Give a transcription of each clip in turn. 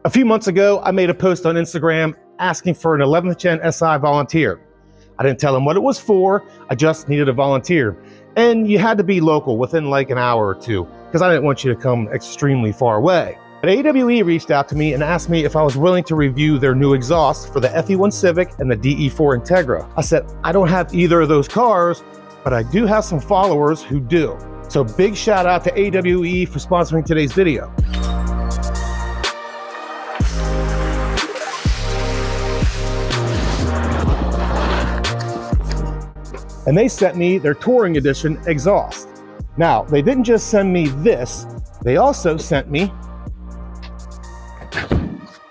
A few months ago, I made a post on Instagram asking for an 11th Gen SI volunteer. I didn't tell them what it was for, I just needed a volunteer. And you had to be local within like an hour or two, because I didn't want you to come extremely far away. But AWE reached out to me and asked me if I was willing to review their new exhaust for the FE1 Civic and the DE4 Integra. I said, I don't have either of those cars, but I do have some followers who do. So big shout out to AWE for sponsoring today's video. And they sent me their Touring Edition exhaust. Now, they didn't just send me this, they also sent me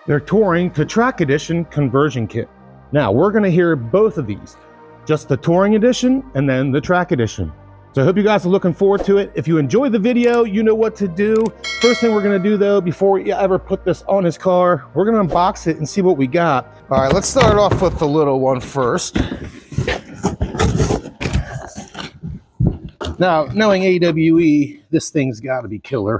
their Touring to Track Edition conversion kit. Now, we're gonna hear both of these, just the Touring Edition and then the Track Edition. So I hope you guys are looking forward to it. If you enjoyed the video, you know what to do. First thing we're gonna do though, before we ever put this on his car, we're gonna unbox it and see what we got. All right, let's start off with the little one first. Now, knowing AWE, this thing's gotta be killer.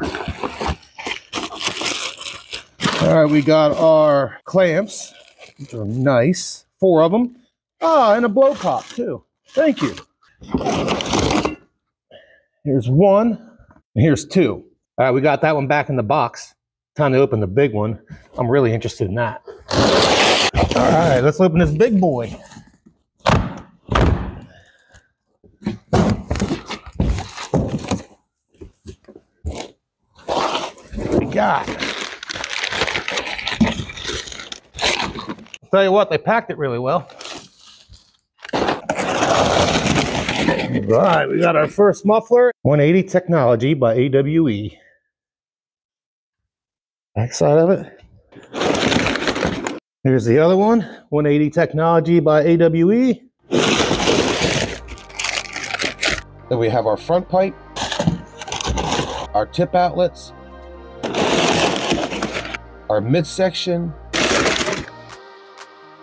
All right, we got our clamps, which are nice, 4 of them. Ah, and a blow pop too, thank you. Here's 1, and here's 2. All right, we got that one back in the box. Time to open the big one. I'm really interested in that. All right, let's open this big boy. God. I'll tell you what, they packed it really well. All right, we got our first muffler, 180 Technology by AWE. Backside of it. Here's the other one, 180 Technology by AWE. Then we have our front pipe, our tip outlets, our midsection,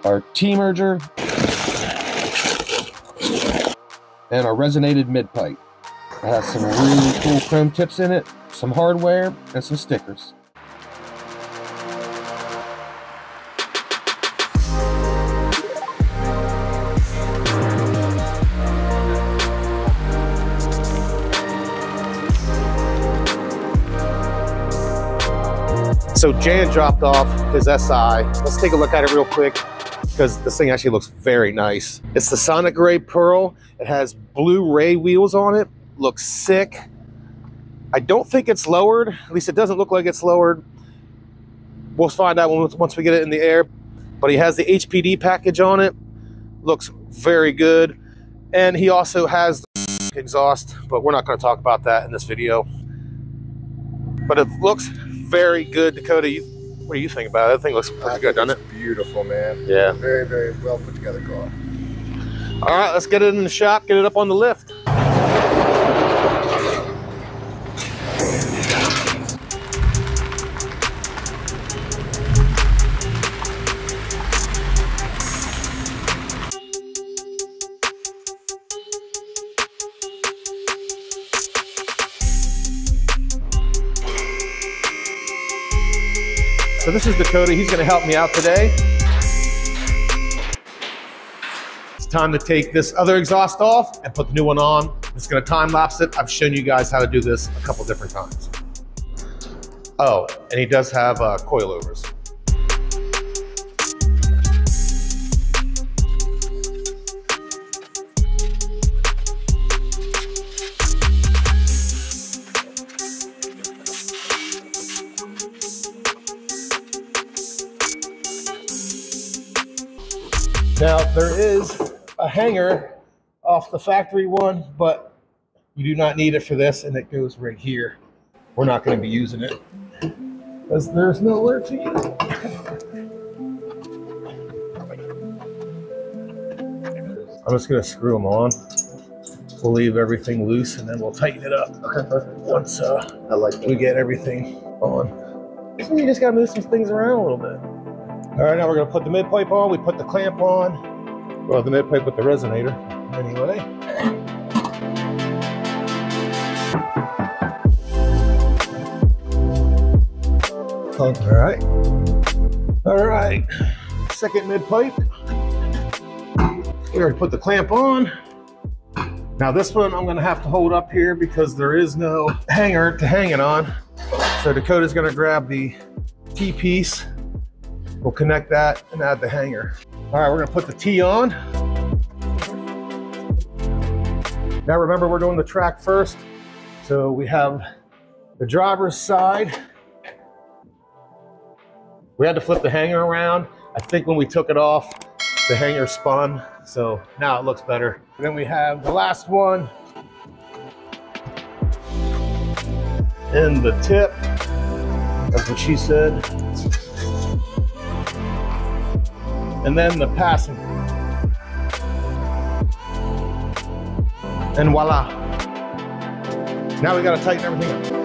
our T-merger, and our resonated mid-pipe. It has some really cool chrome tips in it, some hardware, and some stickers. So Jan dropped off his SI. Let's take a look at it real quick because this thing actually looks very nice. It's the Sonic Gray Pearl. It has blue ray wheels on it. Looks sick. I don't think it's lowered. At least it doesn't look like it's lowered. We'll find out once we get it in the air. But he has the HPD package on it. Looks very good. And he also has the exhaust, but we're not going to talk about that in this video. But it looks very good. Dakota, what do you think about it? That thing looks pretty good, doesn't it? Beautiful, man. Yeah. Very, very well put together car. All right, let's get it in the shop, get it up on the lift. So this is Dakota, he's gonna help me out today. It's time to take this other exhaust off and put the new one on. I'm just gonna time lapse it. I've shown you guys how to do this a couple different times. Oh, and he does have coilovers. Now, there is a hanger off the factory one, but you do not need it for this, and it goes right here. We're not going to be using it because there's nowhere to use it. I'm just going to screw them on. We'll leave everything loose, and then we'll tighten it up once we get everything on. So you just got to move some things around a little bit. All right, now we're gonna put the mid pipe on. We put the clamp on. Well, the mid pipe with the resonator, anyway. All right. All right, second mid pipe. We already put the clamp on. Now this one I'm gonna have to hold up here because there is no hanger to hang it on. So Dakota's gonna grab the T-piece. We'll connect that and add the hanger. All right, we're gonna put the T on. Now remember, we're doing the track first. So we have the driver's side. We had to flip the hanger around. I think when we took it off, the hanger spun. So now it looks better. And then we have the last one. And the tip. That's what she said. And then the passing. And voila. Now we gotta tighten everything up.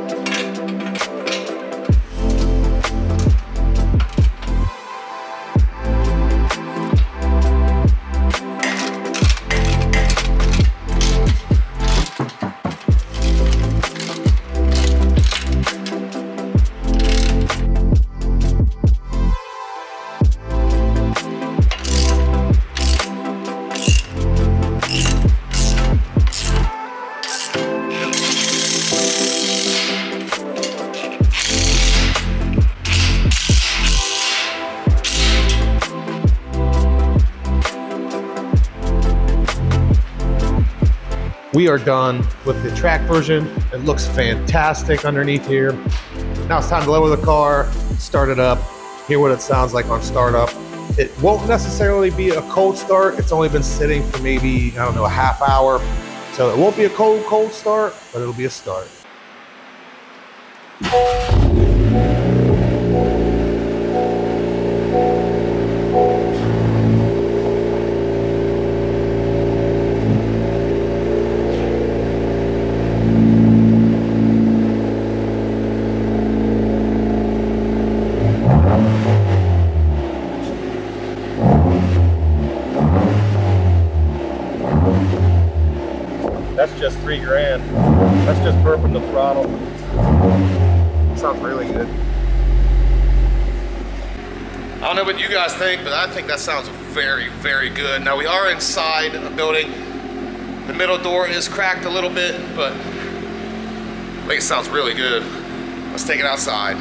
We are done with the track version. It looks fantastic underneath here. Now it's time to lower the car, start it up, hear what it sounds like on startup. It won't necessarily be a cold start. It's only been sitting for maybe, I don't know, a half hour. So it won't be a cold start, but it'll be a start. That's just $3 grand. That's just burping the throttle. Sounds really good. I don't know what you guys think, but I think that sounds very, very good. Now we are inside a building. The middle door is cracked a little bit, but I think it sounds really good. Let's take it outside.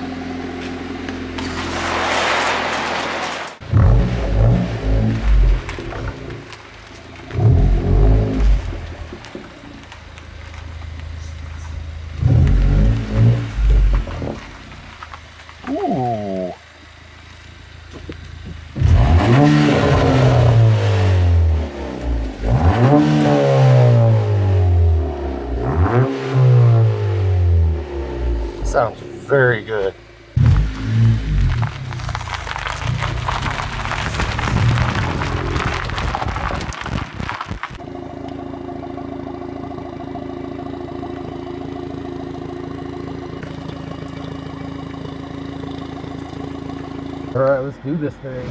Sounds very good. All right, let's do this thing.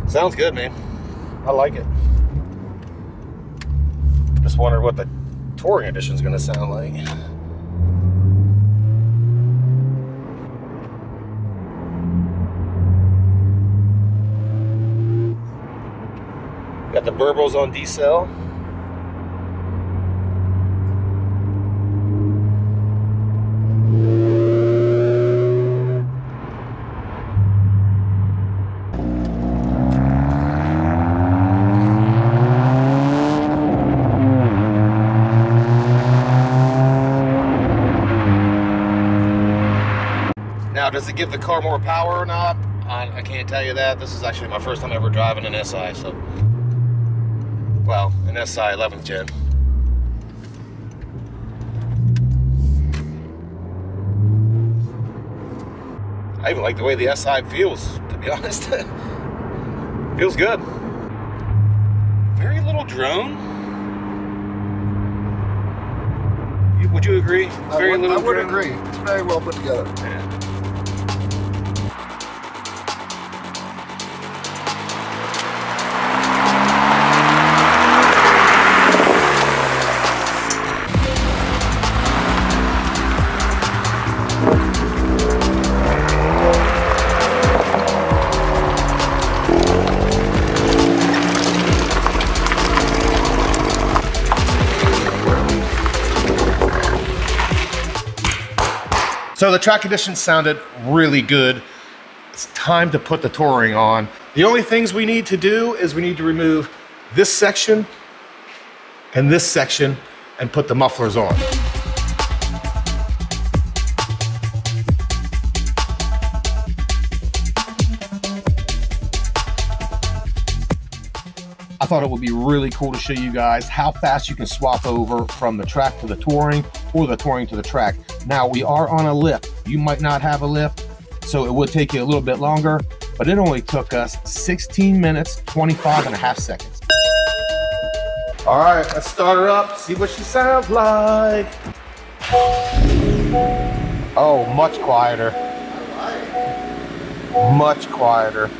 Sounds good, man. I like it. Just wonder what the touring edition is going to sound like. Got the Burbos on D-cell. Now, does it give the car more power or not? I can't tell you that. This is actually my first time ever driving an SI, so. Well, an SI 11th gen. I even like the way the SI feels, to be honest. Feels good. Very little drone. Would you agree? Very little drone. I would agree. It's very well put together. Yeah. So the track conditions sounded really good. It's time to put the touring on. The only things we need to do is we need to remove this section and this section and put the mufflers on. I thought it would be really cool to show you guys how fast you can swap over from the track to the touring or the touring to the track. Now, we are on a lift. You might not have a lift, so it would take you a little bit longer, but it only took us 16 minutes, 25 and a half seconds. All right, let's start her up, see what she sounds like. Oh, much quieter. Much quieter.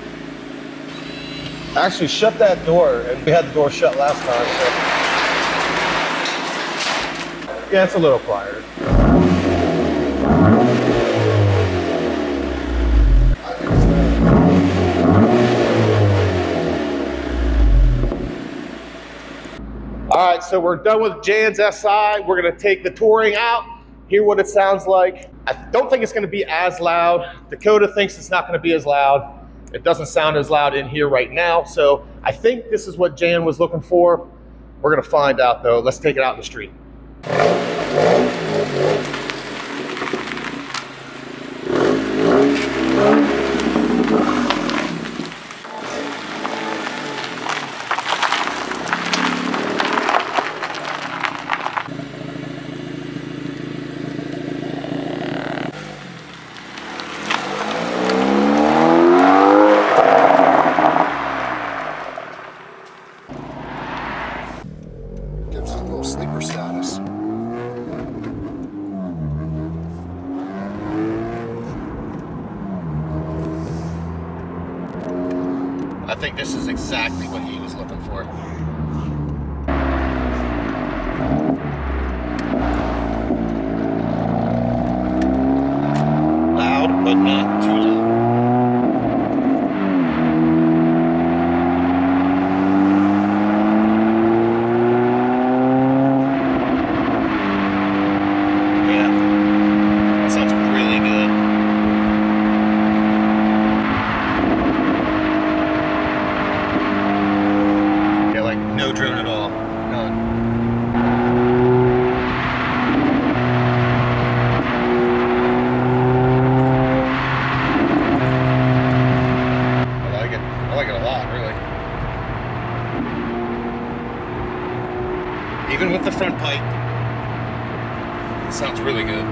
Actually, shut that door, and we had the door shut last time, so. Yeah, it's a little quieter. All right, so we're done with Jan's SI. We're gonna take the touring out, hear what it sounds like. I don't think it's gonna be as loud. Dakota thinks it's not gonna be as loud. It doesn't sound as loud in here right now, so I think this is what Jan was looking for. We're gonna find out though. Let's take it out in the street. Gives it a little sleeper status. I think this is exactly what he was looking for. Loud, but not too loud. No drone at all. None. I like it. I like it a lot, really. Even with the front pipe, it sounds really good.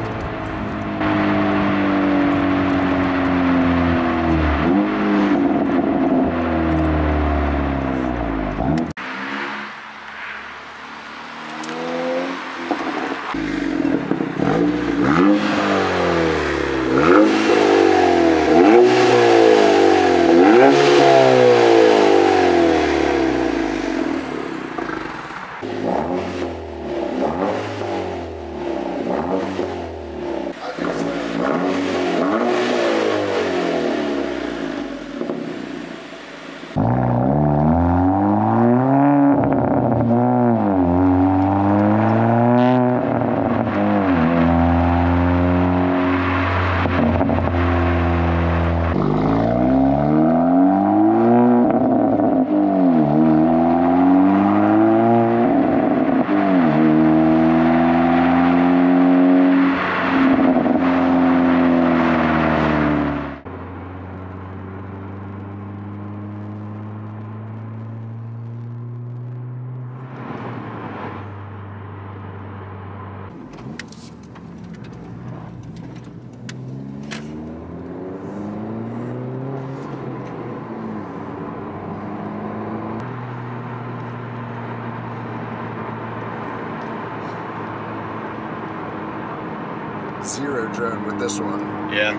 zero drone with this one. Yeah.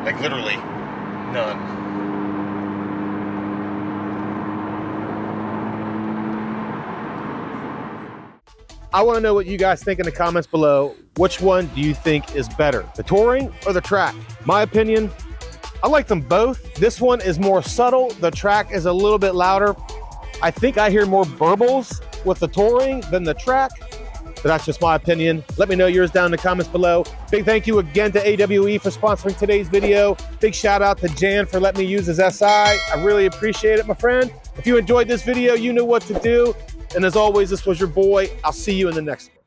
Like literally none. I want to know what you guys think in the comments below. Which one do you think is better, the touring or the track? My opinion, I like them both. This one is more subtle. The track is a little bit louder. I think I hear more burbles with the touring than the track, but that's just my opinion. Let me know yours down in the comments below. Big thank you again to AWE for sponsoring today's video. Big shout out to Jan for letting me use his SI. I really appreciate it, my friend. If you enjoyed this video, you know what to do. And as always, this was your boy. I'll see you in the next one.